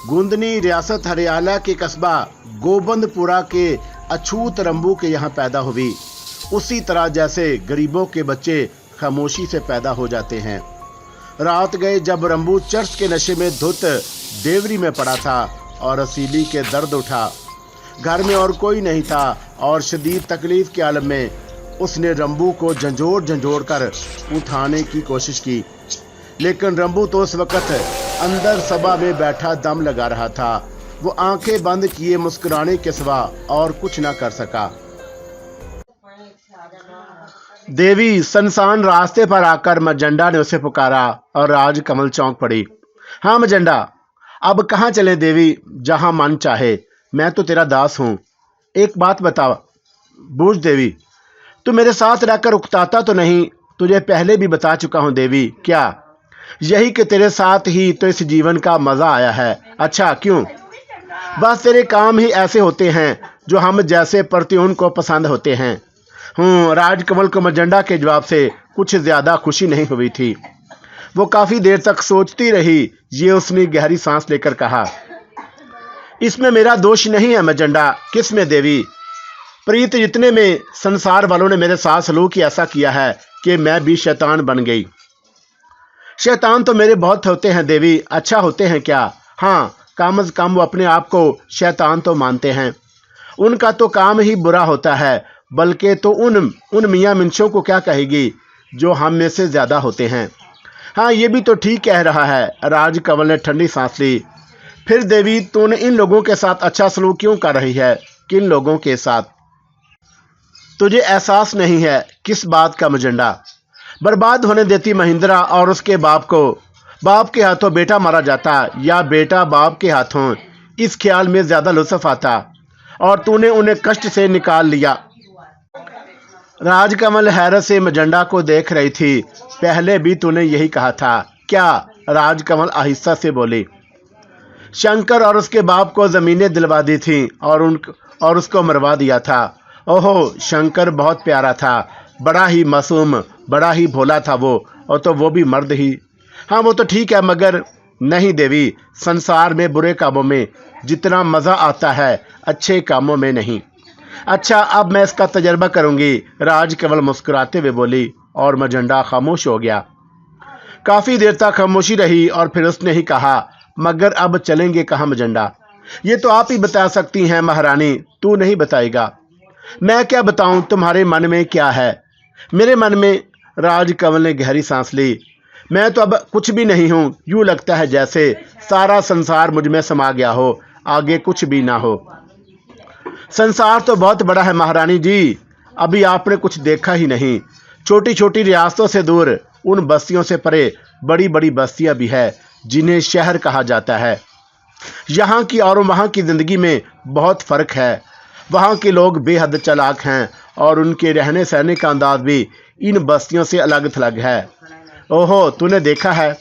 गुंदनी रियासत हरियाणा के कस्बा गोबंदपुरा के अछूत रंबू के यहाँ पैदा हुई। उसी तरह जैसे गरीबों के बच्चे खामोशी से पैदा हो जाते हैं। रात गए जब रंबू चर्च के नशे में धुत देवरी में पड़ा था और रसीली के दर्द उठा। घर में और कोई नहीं था और शदीद तकलीफ के आलम में उसने रंबू को झंझोड़ कर उठाने की कोशिश की, लेकिन रंबू तो उस वक्त अंदर सभा में बैठा दम लगा रहा था। वो आंखें बंद किए मुस्कुराने के सिवा और कुछ ना कर सका। देवी सुनसान रास्ते पर आकर मजंडा ने उसे पुकारा और राजकमल चौंक पड़ी। हाँ मजंडा, अब कहाँ चले देवी? जहाँ मन चाहे, मैं तो तेरा दास हूँ। एक बात बता बूझ देवी, तू मेरे साथ रहकर उकताता तो नहीं? तुझे पहले भी बता चुका हूँ देवी। क्या? यही कि तेरे साथ ही तो इस जीवन का मजा आया है। अच्छा क्यों? बस तेरे काम ही ऐसे होते हैं जो हम जैसे प्रत्युन को पसंद होते हैं। राजकमल को मजंडा के जवाब से कुछ ज्यादा खुशी नहीं हुई थी। वो काफी देर तक सोचती रही। ये उसने गहरी सांस लेकर कहा, इसमें मेरा दोष नहीं है मजंडा। किस में देवी? प्रीत जितने में संसार वालों ने मेरे साथ सलूक ऐसा किया है कि मैं भी शैतान बन गई। शैतान तो मेरे बहुत होते हैं देवी। अच्छा होते हैं क्या? हाँ, कम अज कम वो अपने आप को शैतान तो मानते हैं। उनका तो काम ही बुरा होता है, बल्कि तो उन मियाँ मिंशों को क्या कहेगी जो हम में से ज्यादा होते हैं। हाँ, ये भी तो ठीक कह रहा है। राजकमल ने ठंडी सांस ली। फिर देवी, तूने इन लोगों के साथ अच्छा सलूक क्यों कर रही है? किन लोगों के साथ? तुझे एहसास नहीं है? किस बात का मजंडा? बर्बाद होने देती महिंद्रा और उसके बाप को। बाप के हाथों बेटा मारा जाता या बेटा बाप के हाथों, इस ख्याल में ज्यादा लुत्फ आता, और तूने उन्हें कष्ट से निकाल लिया। राजकमल हैरत से मजंडा को देख रही थी। पहले भी तूने यही कहा था क्या? राजकमल आहिस्ता से बोली। शंकर और उसके बाप को जमीनें दिलवा दी थी और उसको मरवा दिया था। ओहो, शंकर बहुत प्यारा था, बड़ा ही मासूम, बड़ा ही भोला था वो, और तो वो भी मर्द ही। हाँ, वो तो ठीक है, मगर नहीं देवी, संसार में बुरे कामों में जितना मज़ा आता है अच्छे कामों में नहीं। अच्छा, अब मैं इसका तजर्बा करूंगी। राजकमल मुस्कुराते हुए बोली और मजंडा खामोश हो गया। काफ़ी देर तक खामोशी रही और फिर उसने ही कहा, मगर अब चलेंगे कहाँ मजंडा? ये तो आप ही बता सकती हैं महारानी, तू नहीं बताएगा। मैं क्या बताऊं तुम्हारे मन में क्या है? मेरे मन में? राजकमल ने गहरी सांस ली। मैं तो अब कुछ भी नहीं हूँ। यूँ लगता है जैसे सारा संसार मुझ में समा गया हो, आगे कुछ भी ना हो। संसार तो बहुत बड़ा है महारानी जी, अभी आपने कुछ देखा ही नहीं। छोटी छोटी रियासतों से दूर, उन बस्तियों से परे बड़ी बड़ी बस्तियां भी है जिन्हें शहर कहा जाता है। यहाँ की और वहाँ की ज़िंदगी में बहुत फ़र्क है। वहाँ के लोग बेहद चालाक हैं और उनके रहने सहने का अंदाज भी इन बस्तियों से अलग थलग है। ओहो, तूने देखा है?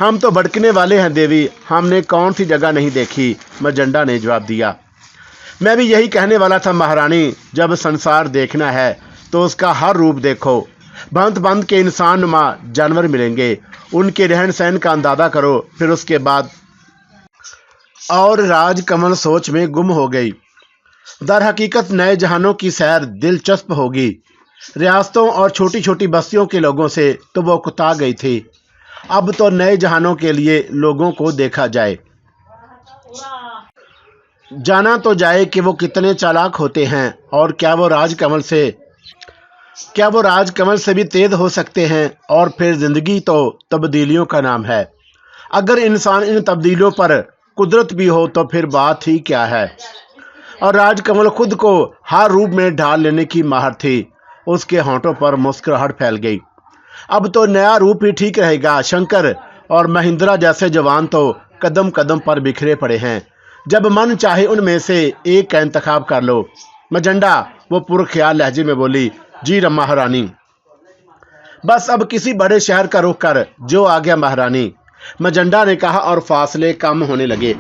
हम तो भटकने वाले हैं देवी, हमने कौन सी जगह नहीं देखी, मजंडा ने जवाब दिया। मैं भी यही कहने वाला था महारानी, जब संसार देखना है तो उसका हर रूप देखो। भांत भांत के इंसान नुमा जानवर मिलेंगे, उनके रहन सहन का अंदाजा करो, फिर उसके बाद। और राजकमल सोच में गुम हो गई। दर हकीकत नए जहानों की सैर दिलचस्प होगी। रियासतों और छोटी छोटी बस्तियों के लोगों से तो वो कुता गई थी। अब तो नए जहानों के लिए लोगों को देखा जाए। जाना तो जाए कि वो कितने चालाक होते हैं, और क्या वो राजकमल से भी तेज हो सकते हैं। और फिर जिंदगी तो तब्दीलियों का नाम है। अगर इंसान इन तब्दीलियों पर कुदरत भी हो तो फिर बात ही क्या है। और राजकमल खुद को हर रूप में ढाल लेने की माहिर थी। उसके होंठों पर मुस्कुराहट फैल गई। अब तो नया रूप ही ठीक रहेगा। शंकर और महिंद्रा जैसे जवान तो कदम कदम पर बिखरे पड़े हैं। जब मन चाहे उनमें से एक का इंतखाब कर लो। मजंडा, वो पुरख्याल लहजे में बोली। जी महारानी। बस अब किसी बड़े शहर का रुख कर। जो आ गया महारानी, मजंडा ने कहा, और फासले कम होने लगे।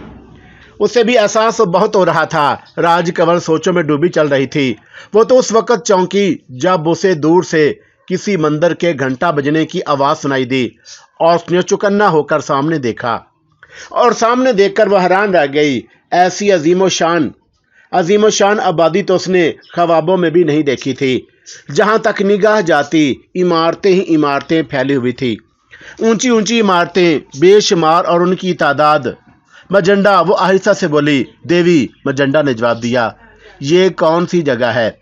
उसे भी एहसास बहुत हो रहा था। राजकमल सोचों में डूबी चल रही थी। वो तो उस वक्त चौंकी जब उसे दूर से किसी मंदिर के घंटा बजने की आवाज़ सुनाई दी और उसने चौकन्ना होकर सामने देखा। और सामने देखकर वह हैरान रह गई। ऐसी अजीमो शान आबादी तो उसने ख्वाबों में भी नहीं देखी थी। जहां तक निगाह जाती इमारतें ही इमारतें फैली हुई थी, ऊंची ऊंची इमारतें बेशुमार और उनकी तादाद। मजंडा, वो आहिस्ता से बोली। देवी, मजंडा ने जवाब दिया, ये कौन सी जगह है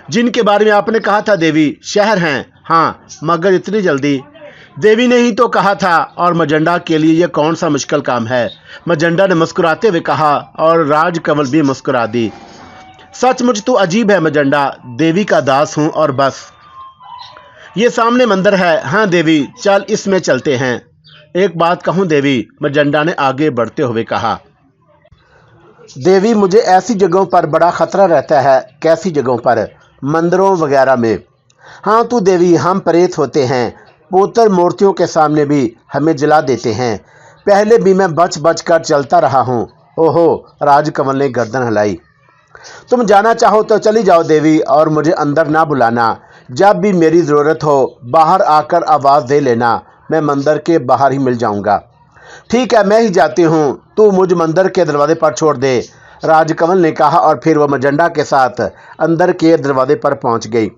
जिनके बारे में आपने कहा था? देवी, शहर हैं। हाँ, मगर इतनी जल्दी? देवी ने ही तो कहा था। और मजंडा के लिए यह कौन सा मुश्किल काम है? मजंडा ने मुस्कुराते हुए कहा, और राजकमल भी मुस्कुरा दी। सचमुच तू अजीब है मजंडा, देवी का दास हूं और बस। ये सामने मंदिर है। हाँ देवी, चल इसमें चलते हैं। एक बात कहूं देवी, मजंडा ने आगे बढ़ते हुए कहा। देवी, मुझे ऐसी जगहों पर बड़ा खतरा रहता है। कैसी जगहों पर? मंदिरों वगैरह में। हाँ तू देवी, हम प्रेत होते हैं, पुत्र मूर्तियों के सामने भी हमें जला देते हैं। पहले भी मैं बच बच कर चलता रहा हूँ। ओहो, राजकमल ने गर्दन हिलाई। तुम जाना चाहो तो चली जाओ देवी, और मुझे अंदर ना बुलाना। जब भी मेरी ज़रूरत हो बाहर आकर आवाज़ दे लेना, मैं मंदिर के बाहर ही मिल जाऊंगा। ठीक है, मैं ही जाती हूँ, तू मुझ मंदिर के दरवाजे पर छोड़ दे, राजकमल ने कहा। और फिर वह मजंडा के साथ अंदर के दरवाजे पर पहुंच गई।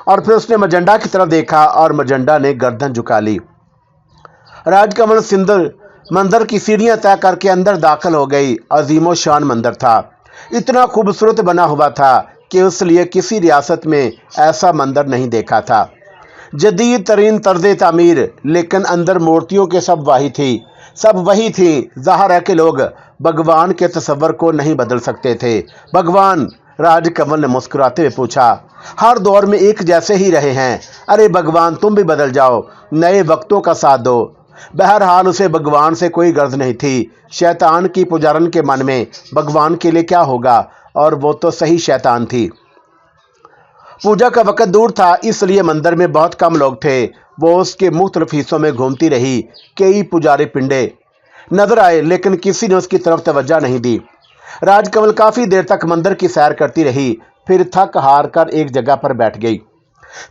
और फिर उसने मजंडा की तरफ देखा और मजंडा ने गर्दन झुका ली। राजकमल मंदिर की सीढ़ियां तय करके अंदर दाखिल हो गई। अजीमो शान मंदिर था, इतना खूबसूरत बना हुआ था कि उस लिए किसी रियासत में ऐसा मंदिर नहीं देखा था। जदीद तरीन तर्ज तामीर, लेकिन अंदर मूर्तियों के सब वही थी। ज़ाहिर है कि लोग भगवान के तस्वर को नहीं बदल सकते थे। भगवान? राजकमल ने मुस्कुराते हुए पूछा। हर दौर में एक जैसे ही रहे हैं। अरे भगवान, तुम भी बदल जाओ, नए वक्तों का साथ दो। बहरहाल उसे भगवान से कोई गर्ज नहीं थी। शैतान की पुजारन के मन में भगवान के लिए क्या होगा, और वो तो सही शैतान थी। पूजा का वक़्त दूर था, इसलिए मंदिर में बहुत कम लोग थे। वो उसके मुख्तलिफ हिस्सों में घूमती रही। कई पुजारी पिंडे नजर आए, लेकिन किसी ने उसकी तरफ तवज्जो नहीं दी। राजकमल काफ़ी देर तक मंदिर की सैर करती रही, फिर थक हार कर एक जगह पर बैठ गई।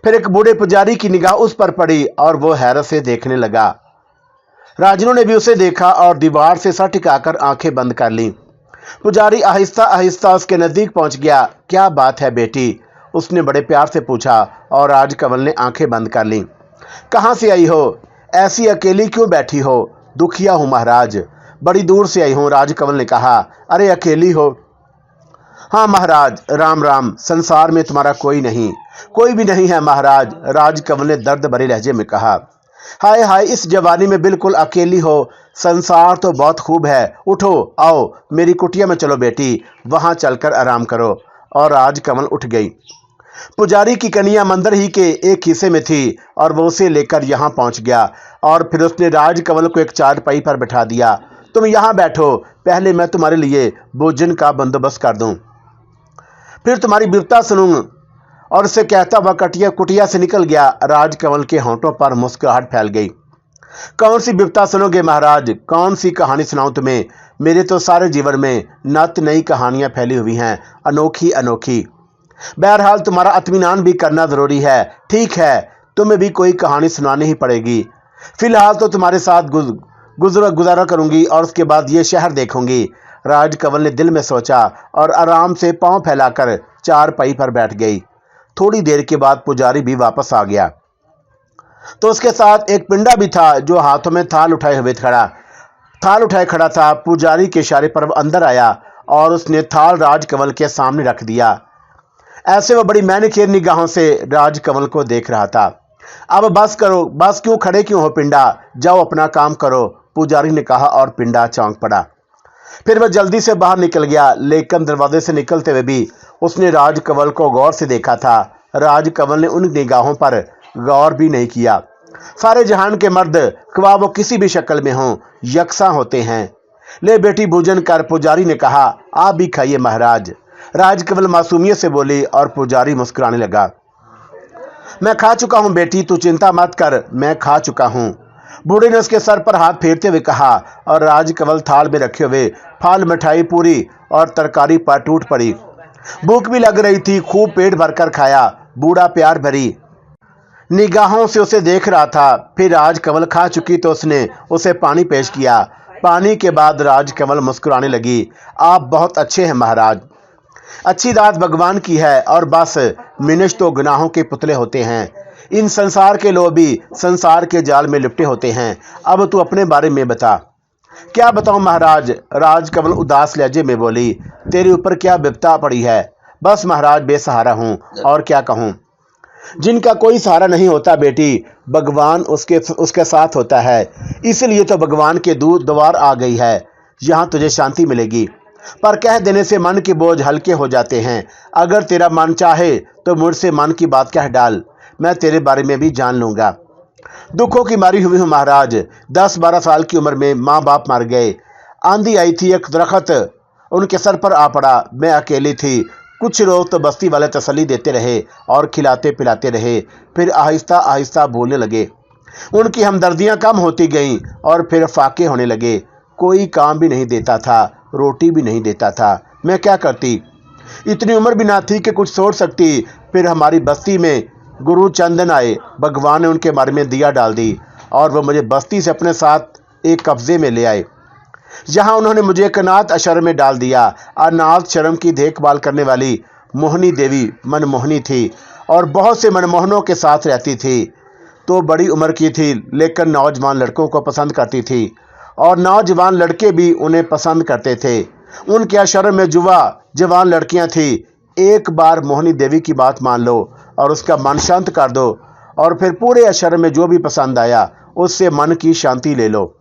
फिर एक बूढ़े पुजारी की निगाह उस पर पड़ी और वो हैरत से देखने लगा। राजनों ने भी उसे देखा और दीवार से सर टिकाकर आंखें बंद कर लीं। पुजारी आहिस्ता आहिस्ता उसके नज़दीक पहुंच गया। क्या बात है बेटी? उसने बड़े प्यार से पूछा, और राजकमल ने आंखें बंद कर लीं। कहाँ से आई हो? ऐसी अकेली क्यों बैठी हो? दुखिया हूँ महाराज, बड़ी दूर से आई हूँ, राजकमल ने कहा। अरे अकेली हो? हाँ महाराज, राम राम, संसार में तुम्हारा कोई भी नहीं है महाराज, राजकमल ने दर्द भरे लहजे में कहा। हाय हाय, इस जवानी में बिल्कुल अकेली हो? संसार तो बहुत खूब है। उठो, आओ मेरी कुटिया में चलो बेटी, वहां चलकर आराम करो। और राजकमल उठ गई। पुजारी की कन्या मंदिर ही के एक हिस्से में थी और वो उसे लेकर यहाँ पहुँच गया। और फिर उसने राजकमल को एक चारपाई पर बैठा दिया। तुम यहाँ बैठो, पहले मैं तुम्हारे लिए भोजन का बंदोबस्त कर दूँ, फिर तुम्हारी बिरता सुनूँ। और उसे कहता वह कुटिया से निकल गया। राजकमल के होंठों पर मुस्कुराहट फैल गई। कौन सी बिरता सुनोगे महाराज? कौन सी कहानी सुनाऊं तुम्हें? मेरे तो सारे जीवन में नत नई कहानियां फैली हुई हैं, अनोखी अनोखी। बहरहाल तुम्हारा इत्मीनान भी करना जरूरी है। ठीक है, तुम्हें भी कोई कहानी सुनानी ही पड़ेगी। फिलहाल तो तुम्हारे साथ गुजारा करूंगी और उसके बाद ये शहर देखूंगी। राजकमल ने दिल में सोचा और आराम से पांव फैलाकर चारपाई पर बैठ गई। थोड़ी देर के बाद पुजारी भी वापस आ गया, तो उसके साथ एक पिंडा भी था जो हाथों में थाल उठाए खड़ा था। पुजारी के इशारे पर वह अंदर आया और उसने थाल राजकमल के सामने रख दिया। ऐसे वह बड़ी मैनेखेर निगाहों से राजकमल को देख रहा था। अब बस करो, बस क्यों हो पिंडा, जाओ अपना काम करो, पुजारी ने कहा और पिंडा चौंक पड़ा। फिर वह जल्दी से बाहर निकल गया, लेकिन दरवाजे से निकलते हुए भी उसने राजकमल को गौर से देखा था। राजकमल ने उन निगाहों पर गौर भी नहीं किया। सारे जहान के मर्द, ख्वाह वो किसी भी शक्ल में हों, यकसां होते हैं। ले बेटी भोजन कर, पुजारी ने कहा। आप भी खाइए महाराज, राजकमल मासूमियत से बोली। और पुजारी मुस्कुराने लगा। मैं खा चुका हूं बेटी, तू चिंता मत कर, मैं खा चुका हूं, बूढ़े ने उसके सर पर हाथ फेरते हुए कहा। और राजकमल थाल में रखे हुए फल, मिठाई, पूरी और तरकारी पर टूट पड़ी। भूख भी लग रही थी, खूब पेट भरकर खाया। बूढ़ा प्यार भरी निगाहों से उसे देख रहा था। फिर राजकमल खा चुकी तो उसने उसे पानी पेश किया। पानी के बाद राजकमल मुस्कुराने लगी। आप बहुत अच्छे हैं महाराज। अच्छी दात भगवान की है और बस मनुष्य तो गुनाहों के पुतले होते हैं। इन संसार के लोग भी संसार के जाल में लिपटे होते हैं। अब तू अपने बारे में बता। क्या बताऊं महाराज, राजकमल उदास लहजे में बोली। तेरे ऊपर क्या विपदा पड़ी है? बस महाराज बेसहारा हूं, और क्या कहूं। जिनका कोई सहारा नहीं होता बेटी, भगवान उसके साथ होता है। इसलिए तो भगवान के दूत द्वार आ गई है। यहाँ तुझे शांति मिलेगी। पर कह देने से मन के बोझ हल्के हो जाते हैं। अगर तेरा मन चाहे तो मुझसे मन की बात कह डाल, मैं तेरे बारे में भी जान लूंगा। दुखों की मारी हुई हूँ महाराज। 10-12 साल की उम्र में माँ बाप मर गए। आंधी आई थी, एक दरख्त उनके सर पर आ पड़ा। मैं अकेली थी। कुछ रोज तो बस्ती वाले तसल्ली देते रहे और खिलाते पिलाते रहे। फिर आहिस्ता आहिस्ता बोलने लगे। उनकी हमदर्दियां कम होती गईं और फिर फाके होने लगे। कोई काम भी नहीं देता था, रोटी भी नहीं देता था। मैं क्या करती? इतनी उम्र भी ना थी कि कुछ सोच सकती। फिर हमारी बस्ती में गुरु चंदन आए। भगवान ने उनके बारे में दिया डाल दी और वह मुझे बस्ती से अपने साथ एक कब्जे में ले आए। यहाँ उन्होंने मुझे एक अनाथ आश्रम में डाल दिया। अनाथ आश्रम की देखभाल करने वाली मोहिनी देवी मनमोहनी थी और बहुत से मनमोहनों के साथ रहती थी। तो बड़ी उम्र की थी, लेकिन नौजवान लड़कों को पसंद करती थी और नौजवान लड़के भी उन्हें पसंद करते थे। उनके आश्रम में जवान लड़कियां थी। एक बार मोहिनी देवी की बात मान लो और उसका मन शांत कर दो, और फिर पूरे आश्रम में जो भी पसंद आया उससे मन की शांति ले लो।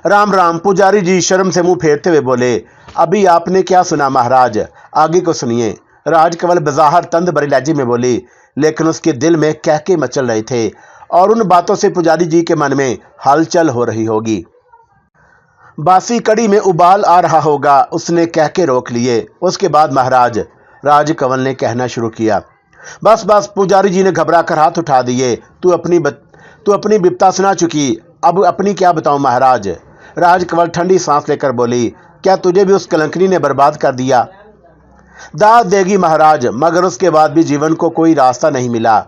राम राम। पुजारी जी शर्म से मुंह फेरते हुए बोले। अभी आपने क्या सुना महाराज, आगे को सुनिए। राजकमल बज़ाहिर तंद भरे लहजे में बोली, लेकिन उसके दिल में कहके मचल रहे थे और उन बातों से पुजारी जी के मन में हलचल हो रही होगी। बासी कड़ी में उबाल आ रहा होगा। उसने कहके रोक लिए। उसके बाद महाराज, राजकमल ने कहना शुरू किया। बस बस, पुजारी जी ने घबरा कर हाथ उठा दिए। तू अपनी विपदा सुना चुकी, अब अपनी क्या बताऊं महाराज। राजकमल ठंडी सांस लेकर बोली। क्या तुझे भी उस कलंकनी ने बर्बाद कर दिया? दाद देगी महाराज, मगर उसके बाद भी जीवन को कोई रास्ता नहीं मिला।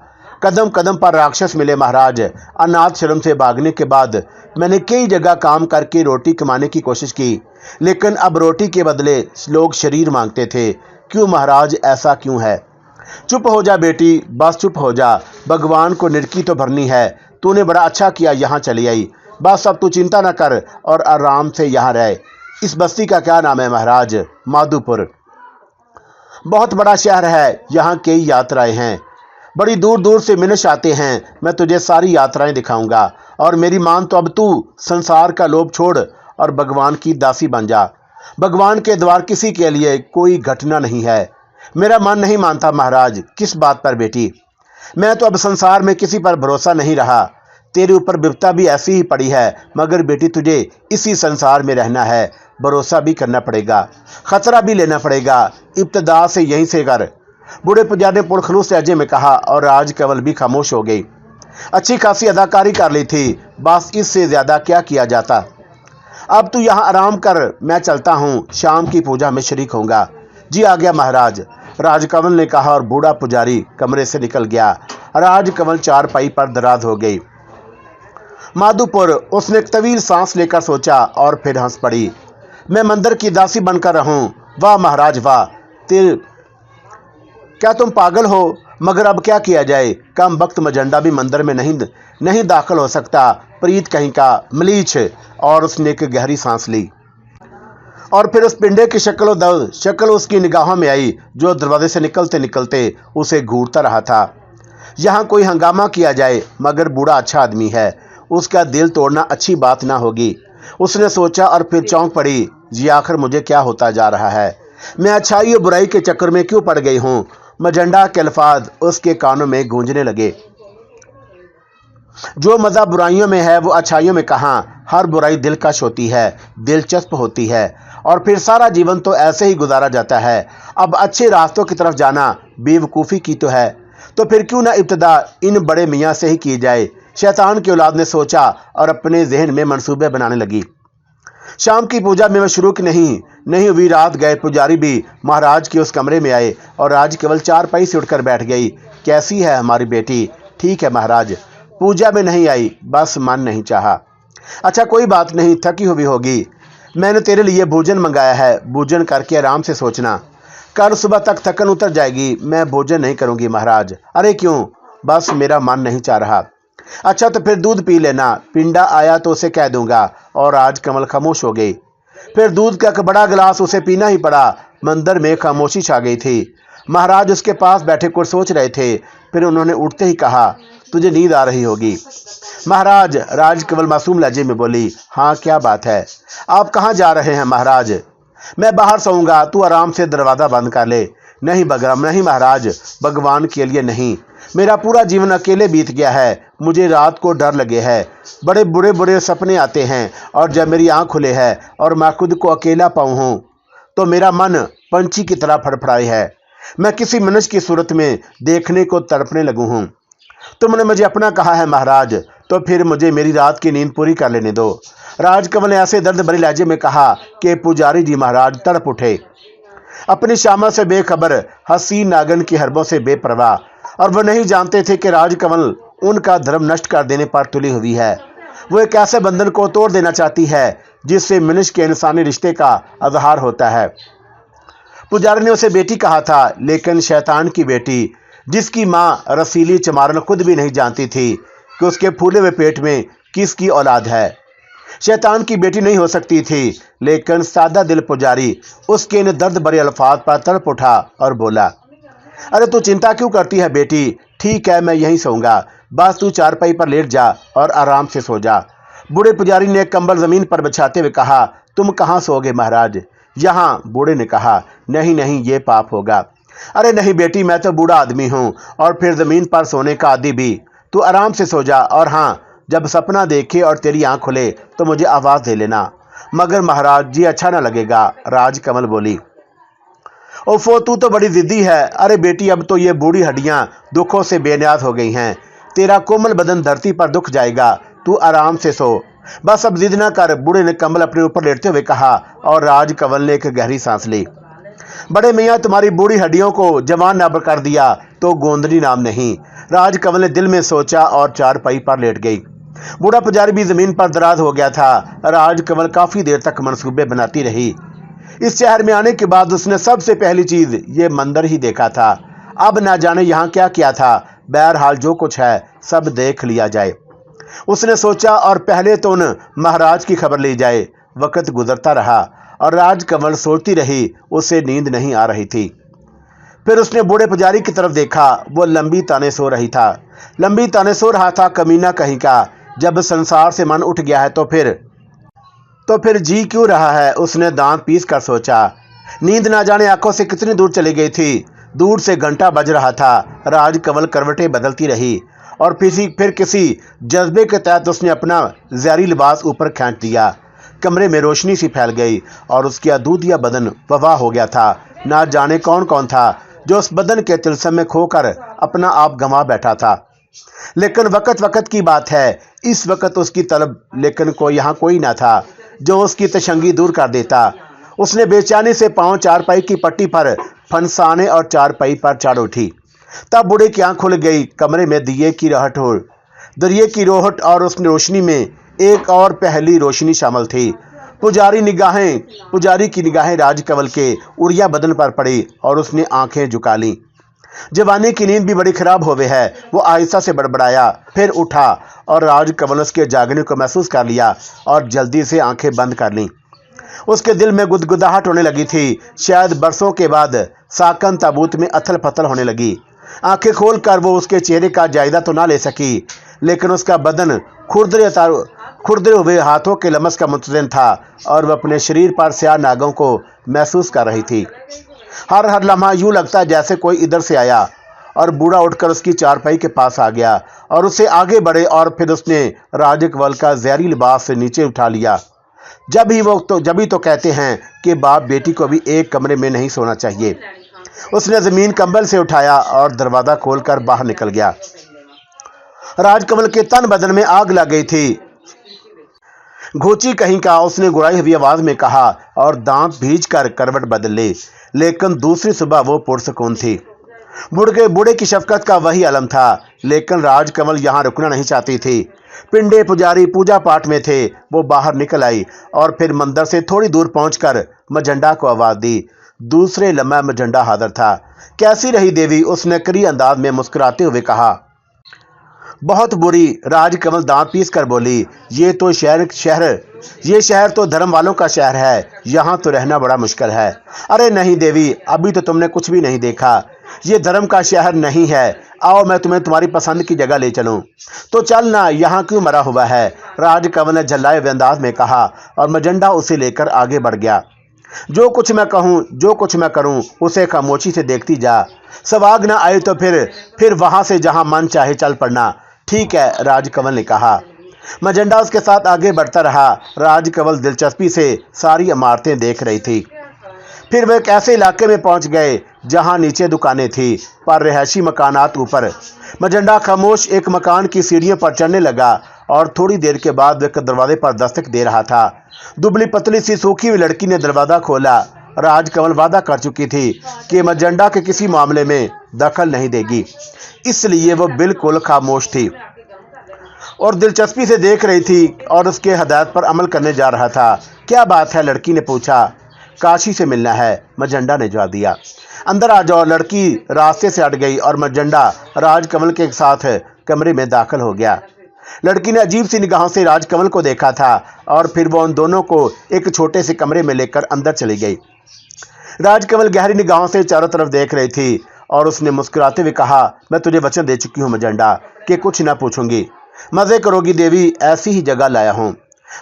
कदम कदम पर राक्षस मिले महाराज। अनाथ शर्म से भागने के बाद मैंने कई जगह काम करके रोटी कमाने की कोशिश की, लेकिन अब रोटी के बदले लोग शरीर मांगते थे। क्यों महाराज, ऐसा क्यों है? चुप हो जा बेटी, बस चुप हो जा। भगवान को निड़की तो भरनी है। तूने बड़ा अच्छा किया यहाँ चली आई। बस अब तू चिंता न कर और आराम से यहाँ रह। इस बस्ती का क्या नाम है महाराज? माधोपुर। बहुत बड़ा शहर है। यहाँ कई यात्राएं हैं। बड़ी दूर दूर से मनुष्य आते हैं। मैं तुझे सारी यात्राएं दिखाऊंगा। और मेरी मान तो अब तू संसार का लोभ छोड़ और भगवान की दासी बन जा। भगवान के द्वार किसी के लिए कोई घटना नहीं है। मेरा मन नहीं मानता महाराज। किस बात पर बेटी? मैं तो अब संसार में किसी पर भरोसा नहीं रहा। तेरे ऊपर विपदा भी ऐसी ही पड़ी है, मगर बेटी तुझे इसी संसार में रहना है। भरोसा भी करना पड़ेगा, खतरा भी लेना पड़ेगा। इब्तदा से यहीं से कर। बूढ़े पुजारी ने पुरखलूस लहजे में कहा और राजकमल भी खामोश हो गई। अच्छी खासी अदाकारी कर ली थी, बस इससे ज्यादा क्या किया जाता। अब तू यहाँ आराम कर, मैं चलता हूँ। शाम की पूजा में शरीक होऊंगा। जी आ गया महाराज, राजकमल ने कहा और बूढ़ा पुजारी कमरे से निकल गया। राजकमल चारपाई पर दराज हो गई। माधोपुर। उसने एक तवील सांस लेकर सोचा और फिर हंस पड़ी। मैं मंदिर की दासी बनकर रहूं? वाह महाराज वाह। क्या तुम पागल हो? मगर अब क्या किया जाए। कम वक्त मजंडा भी मंदिर में नहीं दाखिल हो सकता। प्रीत कहीं का मलीच। और उसने एक गहरी सांस ली और फिर उस पिंडे की शक्ल उसकी निगाहों में आई, जो दरवाजे से निकलते निकलते उसे घूरता रहा था। यहाँ कोई हंगामा किया जाए, मगर बूढ़ा अच्छा आदमी है, उसका दिल तोड़ना अच्छी बात ना होगी। उसने सोचा और फिर चौंक पड़ी। जी आखिर मुझे क्या होता जा रहा है? मैं अच्छाई और बुराई के चक्कर में क्यों पड़ गई हूँ? मजंडा के अल्फाज उसके कानों में गूंजने लगे। जो मजा बुराइयों में है वो अच्छाइयों में कहाँ। हर बुराई दिलकश होती है, दिलचस्प होती है, और फिर सारा जीवन तो ऐसे ही गुजारा जाता है। अब अच्छे रास्तों की तरफ जाना बेवकूफ़ी की तो है, तो फिर क्यों ना इब्तदा इन बड़े मियाँ से ही की जाए। शैतान की औलाद ने सोचा और अपने जहन में मंसूबे बनाने लगी। शाम की पूजा में शुरू की नहीं हुई रात गए। पुजारी भी महाराज के उस कमरे में आए और राज केवल चारपाई से उठकर बैठ गई। कैसी है हमारी बेटी? ठीक है महाराज। पूजा में नहीं आई, बस मन नहीं चाहा। अच्छा कोई बात नहीं, थकी हुई होगी, मैंने तेरे लिए भोजन मंगाया है, भोजन करके आराम से सोचना, कल सुबह तक थकन उतर जाएगी। मैं भोजन नहीं करूंगी महाराज। अरे क्यों? बस मेरा मन नहीं चाह रहा। अच्छा तो फिर दूध पी लेना, पिंडा आया तो उसे कह दूंगा। और राजकमल खामोश हो गई। फिर दूध का एक बड़ा गिलास उसे पीना ही पड़ा। मंदिर में खामोशी छा गई थी। महाराज उसके पास बैठे कुछ सोच रहे थे। फिर उन्होंने उठते ही कहा, तुझे नींद आ रही होगी। महाराज, राजकमल मासूम लहजे में बोली, हाँ क्या बात है? आप कहाँ जा रहे हैं महाराज? मैं बाहर सोऊंगा, तू आराम से दरवाजा बंद कर ले। नहीं बगराम, नहीं महाराज, भगवान के लिए नहीं। मेरा पूरा जीवन अकेले बीत गया है। मुझे रात को डर लगे है, बड़े बुरे बुरे सपने आते हैं, और जब मेरी आंख खुले है और मैं खुद को अकेला पाऊँ हूँ तो मेरा मन पंछी की तरह फड़फड़ाए है। मैं किसी मनुष्य की सूरत में देखने को तड़पने लगू हूँ। तुमने मुझे अपना कहा है महाराज, तो फिर मुझे मेरी रात की नींद पूरी कर लेने दो। राजकमल ने ऐसे दर्द भरे लहजे में कहा कि पुजारी जी महाराज तड़प उठे। अपनी शामत से बेखबर, हसीन नागन की हरबों से बेपरवाह, और वह नहीं जानते थे कि राजकमल उनका धर्म नष्ट कर देने पर तुली हुई है। वो एक ऐसे बंधन को तोड़ देना चाहती है जिससे मनुष्य के इंसानी रिश्ते का आधार होता है। पुजारी ने उसे बेटी कहा था, लेकिन शैतान की बेटी, जिसकी माँ रसीली चमारन खुद भी नहीं जानती थी कि उसके फूले हुए पेट में किसकी औलाद है। शैतान की बेटी नहीं हो सकती थी, लेकिन सादा दिल पुजारी उसके इन दर्द भरे अल्फाज पर तड़प उठा और बोला, अरे तू चिंता क्यों करती है बेटी? ठीक है, मैं यहीं सोऊंगा, बस तू चारपाई पर लेट जा और आराम से सो जा। बूढ़े पुजारी ने कंबल जमीन पर बिछाते हुए कहा, तुम कहाँ सोओगे महाराज? यहाँ। बूढ़े ने कहा, नहीं नहीं, ये पाप होगा। अरे नहीं बेटी, मैं तो बूढ़ा आदमी हूँ, और फिर जमीन पर सोने का आदी भी। तू आराम से सो जा, और हाँ, जब सपना देखे और तेरी आंख खुले तो मुझे आवाज दे लेना। मगर महाराज जी अच्छा ना लगेगा। राजकमल बोली, ओफो, तू तो बड़ी जिद्दी है। अरे बेटी, अब तो ये बूढ़ी हड्डियां दुखों से बेनियाज हो गई हैं। तेरा कोमल बदन धरती पर दुख जाएगा। तू आराम से सो, बस अब जिद ना कर। बूढ़े ने कंबल अपने ऊपर लेटते हुए कहा, और राजकमल ने एक गहरी सांस ली। बड़े मियाँ, तुम्हारी बूढ़ी हड्डियों को जवान न कर दिया तो गोंदली नाम नहीं। राजकमल ने दिल में सोचा और चारपाई पर लेट गई। बूढ़ा पुजारी भी जमीन पर दराज हो गया था। राजकमल काफी देर तक मंसूबे बनाती रही। इस शहर में आने के बाद उसने सबसे पहली चीज ये मंदिर ही देखा था। अब ना जाने यहाँ क्या क्या था। बहरहाल जो कुछ है सब देख लिया जाए, उसने सोचा, और पहले तो उन महाराज की खबर ली जाए। वक्त गुजरता रहा और राजकमल सोचती रही। उसे नींद नहीं आ रही थी। फिर उसने बूढ़े पुजारी की तरफ देखा। वो लंबी ताने सो रही था, लंबी ताने सो रहा था, कमीना कहीं का। जब संसार से मन उठ गया है तो फिर जी क्यों रहा है? उसने दांत पीस कर सोचा। नींद ना जाने आंखों से कितनी दूर चली गई थी। दूर से घंटा बज रहा था। राजकमल करवटें बदलती रही, और फिर किसी जज्बे के तहत उसने अपना जहरी लिबास ऊपर खींच दिया। कमरे में रोशनी सी फैल गई और उसका दूधिया बदन वफा हो गया था। ना जाने कौन कौन था जो उस बदन के तिलस्म में खोकर अपना आप गंवा बैठा था। लेकिन वक्त की बात है, इस वक्त उसकी तलब लेकिन यहाँ कोई ना था जो उसकी तशंगी दूर कर देता। उसने बेचैनी से पांव चारपाई की पट्टी पर फंसाने और चारपाई पर चढ़ उठी। तब बूढ़े की आंख खुल गई। कमरे में दरिये की रोहट और उस रोशनी में एक और पहली रोशनी शामिल थी। पुजारी की निगाहें राजकमल के उड़िया बदन पर पड़ी और उसने आंखें झुका लीं। जवानी की नींद भी बड़ी खराब हो गई है। वो आहिस्ता से बड़बड़ाया, फिर उठा और राजकमल उसके जागने को महसूस कर लिया और जल्दी से आंखें बंद कर लीं। उसके दिल में गुदगुदाहट होने लगी थी। शायद बरसों के बाद साकन ताबूत में अथल पथल होने लगी। आंखें खोलकर वो उसके चेहरे का जायजा तो ना ले सकी, लेकिन उसका बदन खुरदरे हुए हाथों के लमस का मुतज़िन था और वह अपने शरीर पर स्याह नागों को महसूस कर रही थी। हर लम्हा यूं लगता जैसे कोई इधर से आया। और बूढ़ा उठकर उसकी चारपाई के पास आ गया और उससे आगे बढ़े, और फिर उसने राजकमल का जहरी लिबास से नीचे उठा लिया। जब ही तो कहते हैं कि बाप बेटी को भी एक कमरे में नहीं सोना चाहिए। उसने जमीन कंबल से उठाया और दरवाजा खोलकर बाहर निकल गया। राजकमल के तन बदन में आग लग गई थी। घोची कहीं का, उसने गुड़ाई हुई आवाज में कहा, और दांत भीज कर करवट बदल ले। लेकिन दूसरी सुबह वो पुरसकून थी। बूढ़े की शफकत का वही अलम था। लेकिन राजकमल यहाँ रुकना नहीं चाहती थी। पिंडे पुजारी पूजा पाठ में थे। वो बाहर निकल आई और फिर मंदिर से थोड़ी दूर पहुंचकर मजंडा को आवाज दी। दूसरे लम्हे मजंडा हाजिर था। कैसी रही देवी? उसने करी अंदाज में मुस्कुराते हुए कहा। बहुत बुरी। राजकमल दांत पीस कर बोली। ये शहर तो धर्म वालों का शहर है। यहाँ तो रहना बड़ा मुश्किल है। अरे नहीं देवी, अभी तो तुमने कुछ भी नहीं देखा। ये धर्म का शहर नहीं है। आओ मैं तुम्हें तुम्हारी पसंद की जगह ले चलूं। तो चल ना, यहाँ क्यों मरा हुआ है? राजकमल ने झल्लाए हुए अंदाज में कहा और मजंडा उसे लेकर आगे बढ़ गया। जो कुछ मैं कहूँ, जो कुछ मैं करूँ, उसे खामोशी से देखती जा। सवाग ना आए तो फिर वहां से जहां मन चाहे चल पड़ना। ठीक है, राजकमल ने कहा। मजंडा उसके साथ आगे बढ़ता रहा। राजकमल दिलचस्पी से सारी इमारतें देख रही थी। फिर वे एक ऐसे इलाके में पहुंच गए जहां नीचे दुकानें थी पर रिहायशी मकानात ऊपर। मजंडा खामोश एक मकान की सीढ़ियों पर चढ़ने लगा और थोड़ी देर के बाद वह दरवाजे पर दस्तक दे रहा था। दुबली पतली सी सूखी हुई लड़की ने दरवाजा खोला। राजकमल वादा कर चुकी थी कि मजंडा के किसी मामले में दखल नहीं देगी, इसलिए वो बिल्कुल खामोश थी और दिलचस्पी से देख रही थी और उसके हदायत पर अमल करने जा रहा था। क्या बात है? लड़की ने पूछा। काशी से मिलना है, मजंडा ने जवाब दिया। अंदर आ जाओ। लड़की रास्ते से हट गई और मजंडा राजकमल के साथ कमरे में दाखिल हो गया। लड़की ने अजीब सी निगाहों से राजकमल को देखा था और फिर वो उन दोनों को एक छोटे से कमरे में लेकर अंदर चली गई। राजकमल गहरी निगाहों से चारों तरफ देख रही थी और उसने मुस्कुराते हुए कहा, मैं तुझे वचन दे चुकी हूँ मजंडा कि कुछ ना पूछूंगी। मजे करोगी देवी, ऐसी ही जगह लाया हूँ।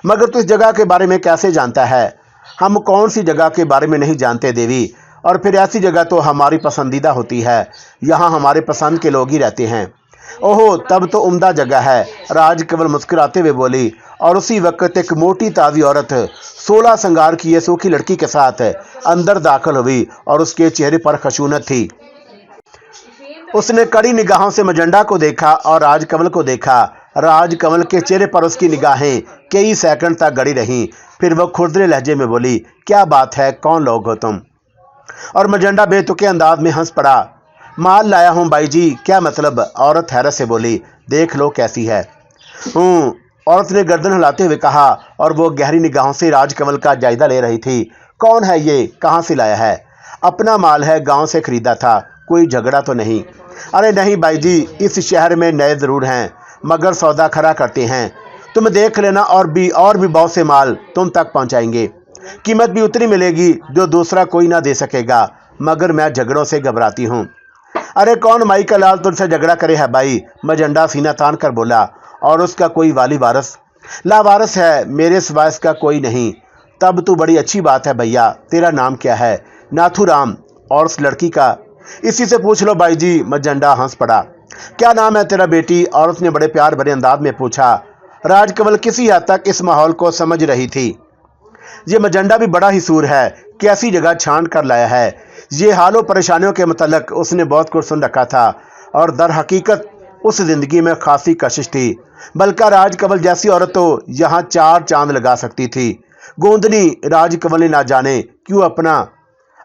मगर तू इस जगह के बारे में कैसे जानता है? हम कौन सी जगह के बारे में नहीं जानते देवी, और फिर ऐसी जगह तो हमारी पसंदीदा होती है। यहाँ हमारे पसंद के लोग ही रहते हैं। ओहो, तब तो उम्दा जगह है, राजकमल मुस्कुराते हुए बोली। और उसी वक्त एक मोटी ताज़ी औरत 16 श्रृंगार की सूखी लड़की के साथ अंदर दाखिल हुई और उसके चेहरे पर खशूनत थी। उसने कड़ी निगाहों से मजंडा को देखा और राजकमल को देखा। राजकमल के चेहरे पर उसकी निगाहें कई सेकंड तक गड़ी रहीं। फिर वह खुरदरे लहजे में बोली, क्या बात है? कौन लोग हो तुम? और मजंडा बेतुके अंदाज में हंस पड़ा। माल लाया हूँ बाई जी। क्या मतलब? औरत हैरत से बोली। देख लो कैसी है। औरत ने गर्दन हिलाते हुए कहा और वो गहरी निगाहों से राजकमल का जायजा ले रही थी। कौन है ये? कहाँ से लाया है? अपना माल है, गांव से खरीदा था। कोई झगड़ा तो नहीं? अरे नहीं बाई जी, इस शहर में नए ज़रूर हैं मगर सौदा खरा करते हैं। तुम देख लेना, और भी बहुत से माल तुम तक पहुंचाएंगे। कीमत भी उतनी मिलेगी जो दूसरा कोई ना दे सकेगा, मगर मैं झगड़ों से घबराती हूँ। अरे कौन माई का लाल तुझसे झगड़ा करे है भाई? मजंडा सीना तान कर बोला। और उसका कोई वाली वारस? लावारस है, मेरे सिवा इसका कोई नहीं। तब तो बड़ी अच्छी बात है भैया। तेरा नाम क्या है? नाथूराम। और उस लड़की का? इसी से पूछ लो बाई जी। मजंडा हंस पड़ा। क्या नाम है तेरा बेटी? और उसने बड़े प्यार भरे अंदाज में पूछा। राजकमल किसी हद तक इस माहौल को समझ रही थी। ये मजंडा भी बड़ा ही सूर है, कैसी जगह छान कर लाया है। ये हालों परेशानियों के मतलब उसने बहुत कुछ सुन रखा था और दर हकीकत उस जिंदगी में खासी कशिश थी। बल्कि राजकमल जैसी औरत तो यहाँ 4 चांद लगा सकती थी। गोंदनी। राजकमल ने ना जाने क्यों अपना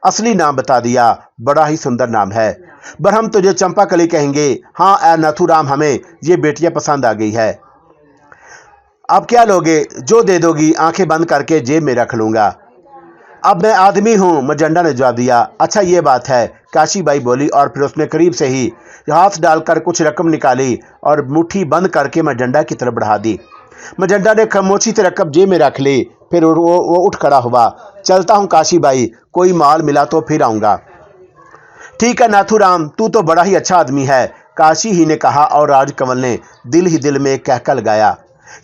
असली नाम बता दिया। बड़ा ही सुंदर नाम है। बरहम तुझे चंपाकली कहेंगे। हाँ ए नाथूराम, हमें ये बेटियां पसंद आ गई है। अब क्या लोगे? जो दे दोगी आंखें बंद करके जेब में रख लूंगा। अब मैं आदमी हूँ, मजंडा ने जवाब दिया। अच्छा ये बात है, काशीबाई बोली और फिर उसने करीब से ही हाथ डालकर कुछ रकम निकाली और मुट्ठी बंद करके मजंडा की तरफ बढ़ा दी। मजंडा ने खामोशी से रकम जेब में रख ली। फिर वो उठ खड़ा हुआ। चलता हूँ काशीबाई, कोई माल मिला तो फिर आऊँगा। ठीक है नाथूराम, तू तो बड़ा ही अच्छा आदमी है, काशी ही ने कहा और राजकमल ने दिल ही दिल में कहकर लगाया,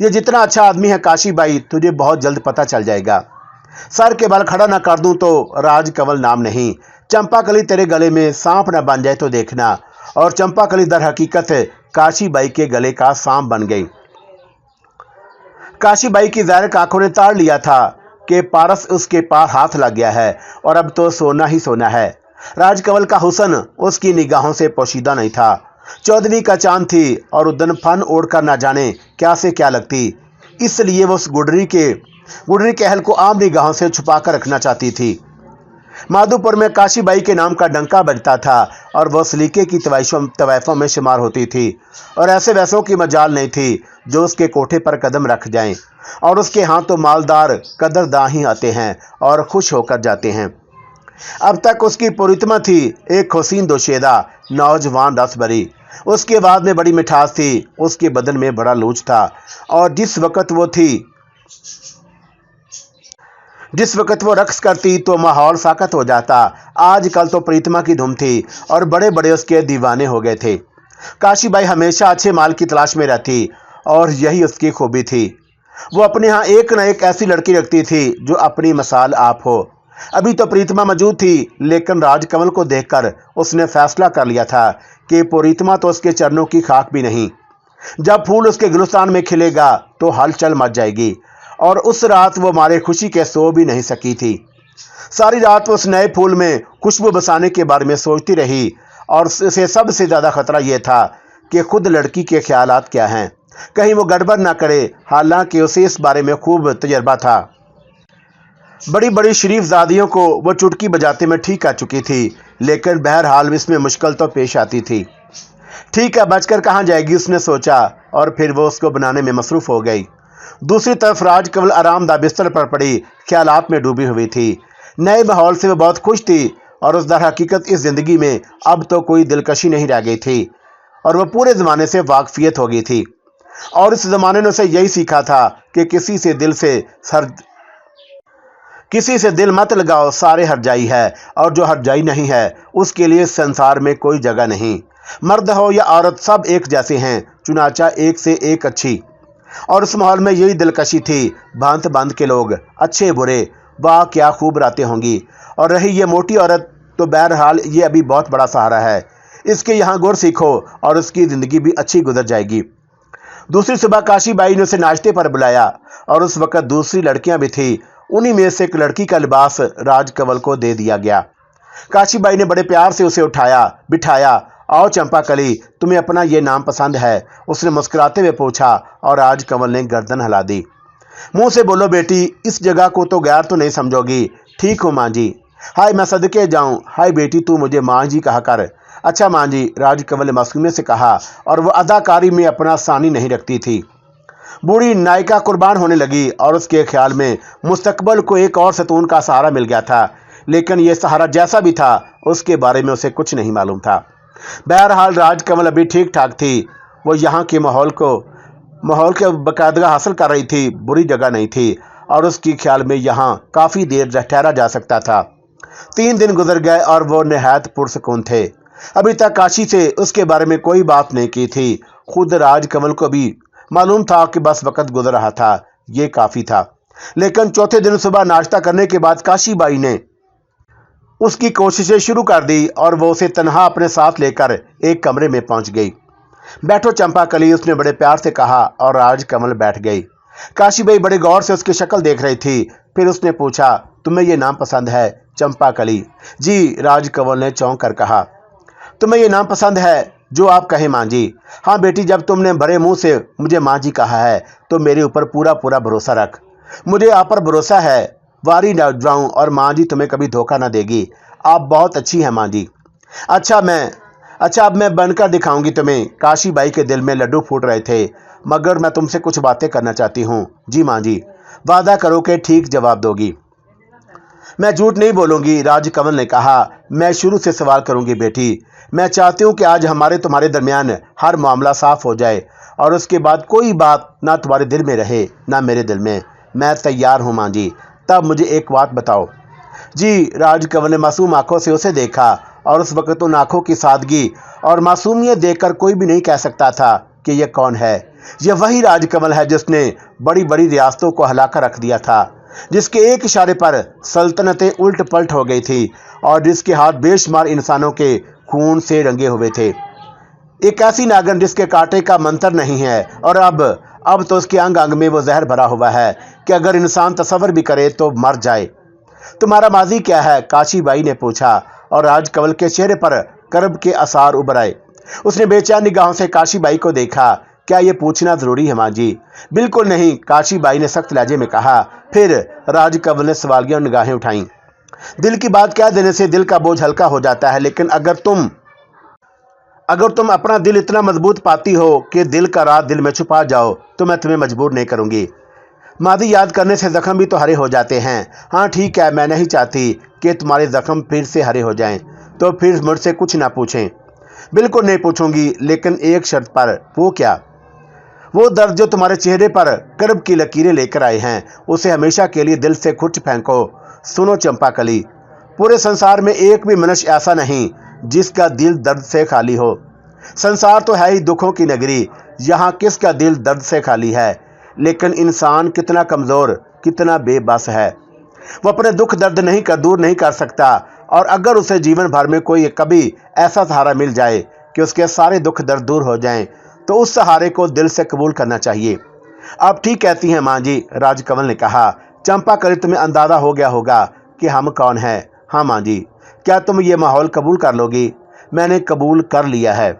ये जितना अच्छा आदमी है काशीबाई, तुझे बहुत जल्द पता चल जाएगा। सर के बाल खड़ा ना कर दूं तो राजकमल नाम नहीं। चंपाकली तेरे गले में सांप ना बन जाए तो देखना। और चंपाकली दर हकीकत काशीबाई के गले का सांप बन गई। काशीबाई की ज़ाहिर आंखों ने ताड़ लिया था कि पारस उसके पास हाथ लग गया है और अब तो सोना ही सोना है। राजकमल का हुस्न उसकी निगाहों से पोशीदा नहीं था। चौदवी का चांद थी और उदन फन ओढ़कर ना जाने क्या से क्या लगती, इसलिए वो उस गुडरी के अहल को आम निगाहों से छुपा कर रखना चाहती थी। माधोपुर में काशीबाई के नाम का डंका बजता था और वह सलीके की तवाइफों में शुमार होती थी और ऐसे वैसों की मजाल नहीं थी जो उसके कोठे पर कदम रख जाएं, और उसके हाथों मालदार कदरदां ही आते हैं और खुश होकर जाते हैं। अब तक उसकी पुरीतमा थी एक हसीन दोशेदा, नौजवान रस भरी। उसकी आवाज में बड़ी मिठास थी, उसके बदन में बड़ा लूच था, और जिस वक्त वो रक्स करती तो माहौल साकत हो जाता। आजकल तो प्रीतमा की धूम थी और बड़े बड़े उसके दीवाने हो गए थे। काशीबाई हमेशा अच्छे माल की तलाश में रहती और यही उसकी खूबी थी। वो अपने यहाँ एक न एक ऐसी लड़की रखती थी जो अपनी मिसाल आप हो। अभी तो प्रीतमा मौजूद थी, लेकिन राजकमल को देखकर उसने फैसला कर लिया था कि प्रीतमा तो उसके चरणों की खाक भी नहीं। जब फूल उसके गुलिस्तान में खिलेगा तो हलचल मच जाएगी, और उस रात वो मारे खुशी के सो भी नहीं सकी थी। सारी रात वो उस नए फूल में खुशबू बसाने के बारे में सोचती रही, और उसे सबसे ज्यादा खतरा यह था कि खुद लड़की के ख्यालात क्या हैं, कहीं वो गड़बड़ ना करे। हालांकि उसे इस बारे में खूब तजर्बा था। बड़ी बड़ी शरीफ जादियों को वो चुटकी बजाते में ठीक कर चुकी थी, लेकिन बहरहाल इसमें मुश्किल तो पेश आती थी। ठीक है, बचकर कहाँ जाएगी उसने सोचा, और फिर वो उसको बनाने में मसरूफ हो गई। दूसरी तरफ राजकमल आरामदाह बिस्तर पर पड़ी ख्यालात में डूबी हुई थी। नए माहौल से वो बहुत खुश थी, और उस दर हकीकत इस जिंदगी में अब तो कोई दिलकशी नहीं रह गई थी, और वह पूरे ज़माने से वाकफियत हो गई थी। और इस ज़माने ने उसे यही सीखा था कि किसी से दिल मत लगाओ, सारे हरजाई है, और जो हरजाई नहीं है उसके लिए संसार में कोई जगह नहीं। मर्द हो या औरत सब एक जैसे हैं, चुनाचा एक से एक अच्छी। और उस माहौल में यही दिलकशी थी। भांत भांत के लोग, अच्छे बुरे, वाह क्या खूब रातें होंगी। और रही ये मोटी औरत, तो बहरहाल ये अभी बहुत बड़ा सहारा है, इसके यहाँ गुर सीखो और उसकी ज़िंदगी भी अच्छी गुजर जाएगी। दूसरी सुबह काशीबाई ने उसे नाश्ते पर बुलाया, और उस वक्त दूसरी लड़कियां भी थी। उन्हीं में से एक लड़की का लिबास राजकमल को दे दिया गया। काशीबाई ने बड़े प्यार से उसे उठाया, बिठाया। आओ चंपाकली, तुम्हें अपना ये नाम पसंद है? उसने मुस्कुराते हुए पूछा, और राजकमल ने गर्दन हिला दी। मुंह से बोलो बेटी, इस जगह को तो गैर तो नहीं समझोगी। ठीक हो माँ जी। हाय मैं सदके जाऊं। हाय बेटी, तू मुझे माँ जी कहा कर। अच्छा माँ जी, राजकमल ने मासूमियत से कहा, और वह अदाकारी में अपना सानी नहीं रखती थी। बूढ़ी नायिका कुर्बान होने लगी, और उसके ख्याल में मुस्तकबल को एक और सतून का सहारा मिल गया था, लेकिन यह सहारा जैसा भी था उसके बारे में उसे कुछ नहीं मालूम था। बहरहाल राजकमल अभी ठीक ठाक थी। वो यहाँ के माहौल के बाकायदगा हासिल कर रही थी, बुरी जगह नहीं थी, और उसके ख्याल में यहाँ काफ़ी देर ठहरा जा सकता था। 3 दिन गुजर गए और वो निहायत पुरसकून थे। अभी तक काशी से उसके बारे में कोई बात नहीं की थी। खुद राजकमल को भी मालूम था कि बस वक्त गुजर रहा था, ये काफ़ी था। लेकिन चौथे दिन सुबह नाश्ता करने के बाद काशीबाई ने उसकी कोशिशें शुरू कर दी, और वो उसे तन्हा अपने साथ लेकर एक कमरे में पहुंच गई। बैठो चंपाकली, उसने बड़े प्यार से कहा, और राजकमल बैठ गई। काशीबाई बड़े गौर से उसकी शक्ल देख रही थी। फिर उसने पूछा, तुम्हें यह नाम पसंद है? चंपाकली। जी, राजकमल ने चौंक कर कहा। तुम्हें यह नाम पसंद है? जो आप कहें माँ जी। हाँ बेटी, जब तुमने बड़े मुंह से मुझे माँ जी कहा है तो मेरे ऊपर पूरा पूरा भरोसा रख। मुझे आप पर भरोसा है, वारी ना जाऊं, और माँ जी तुम्हें कभी धोखा ना देगी। आप बहुत अच्छी हैं माँ जी। अच्छा अब मैं बनकर दिखाऊंगी तुम्हें। काशीबाई के दिल में लड्डू फूट रहे थे। मगर मैं तुमसे कुछ बातें करना चाहती हूँ। जी माँ जी। वादा करो कि ठीक जवाब दोगी। मैं झूठ नहीं बोलूंगी, राजकमल ने कहा। मैं शुरू से सवाल करूंगी बेटी। मैं चाहती हूँ कि आज हमारे तुम्हारे दरमियान हर मामला साफ हो जाए, और उसके बाद कोई बात ना तुम्हारे दिल में रहे ना मेरे दिल में। मैं तैयार हूँ माँ जी। तब मुझे एक बात बताओ। जी, राजकमल ने मासूम आंखों से उसे देखा, और उस वक्त उन आंखों की सादगी और मासूमियत देखकर कोई भी नहीं कह सकता था कि यह कौन है। यह वही राजकमल है जिसने बड़ी बड़ी रियासतों को हिलाकर रख दिया था, जिसके एक इशारे पर सल्तनतें उल्ट पलट हो गई थी, और जिसके हाथ बेशुमार इंसानों के खून से रंगे हुए थे। एक ऐसी नागन जिसके कांटे का मंत्र नहीं है, और अब तो उसके अंग अंग में वो जहर भरा हुआ है कि अगर इंसान तसव्वुर भी करे तो मर जाए। तुम्हारा माजी क्या है? काशीबाई ने पूछा, और राजकमल के चेहरे पर कर्ब के आसार उभर आए। उसने बेचैन निगाहों से काशीबाई को देखा। क्या ये पूछना जरूरी है माँ जी? बिल्कुल नहीं, काशीबाई ने सख्त लहजे में कहा। फिर राजकमल ने सवालिया निगाहें उठाईं। दिल की बात कह देने से दिल का बोझ हल्का हो जाता है, लेकिन अगर तुम अपना दिल इतना मजबूत पाती हो कि दिल का राज दिल में छुपा जाओ तो मैं तुम्हें मजबूर नहीं करूंगी। मादी याद करने से जख्म भी तो हरे हो जाते हैं। हाँ ठीक है, मैं नहीं चाहती कि तुम्हारे जख्म फिर से हरे हो जाएं, तो फिर मुझसे कुछ ना पूछें। बिल्कुल नहीं पूछूंगी, लेकिन एक शर्त पर। वो क्या? वो दर्द जो तुम्हारे चेहरे पर कर्ब की लकीरें लेकर आए हैं, उसे हमेशा के लिए दिल से खुट फेंको। सुनो चंपाकली, पूरे संसार में एक भी मनुष्य ऐसा नहीं जिसका दिल दर्द से खाली हो। संसार तो है ही दुखों की नगरी, यहाँ किसका दिल दर्द से खाली है। लेकिन इंसान कितना कमज़ोर, कितना बेबस है। वो अपने दुख दर्द दूर नहीं कर सकता, और अगर उसे जीवन भर में कोई कभी ऐसा सहारा मिल जाए कि उसके सारे दुख दर्द दूर हो जाएं, तो उस सहारे को दिल से कबूल करना चाहिए। आप ठीक कहती हैं माँ जी, राजकमल ने कहा। चंपाकली, तुम्हें अंदाजा हो गया होगा कि हम कौन हैं। हाँ माँ जी। क्या तुम ये माहौल कबूल कर लोगी? मैंने कबूल कर लिया है।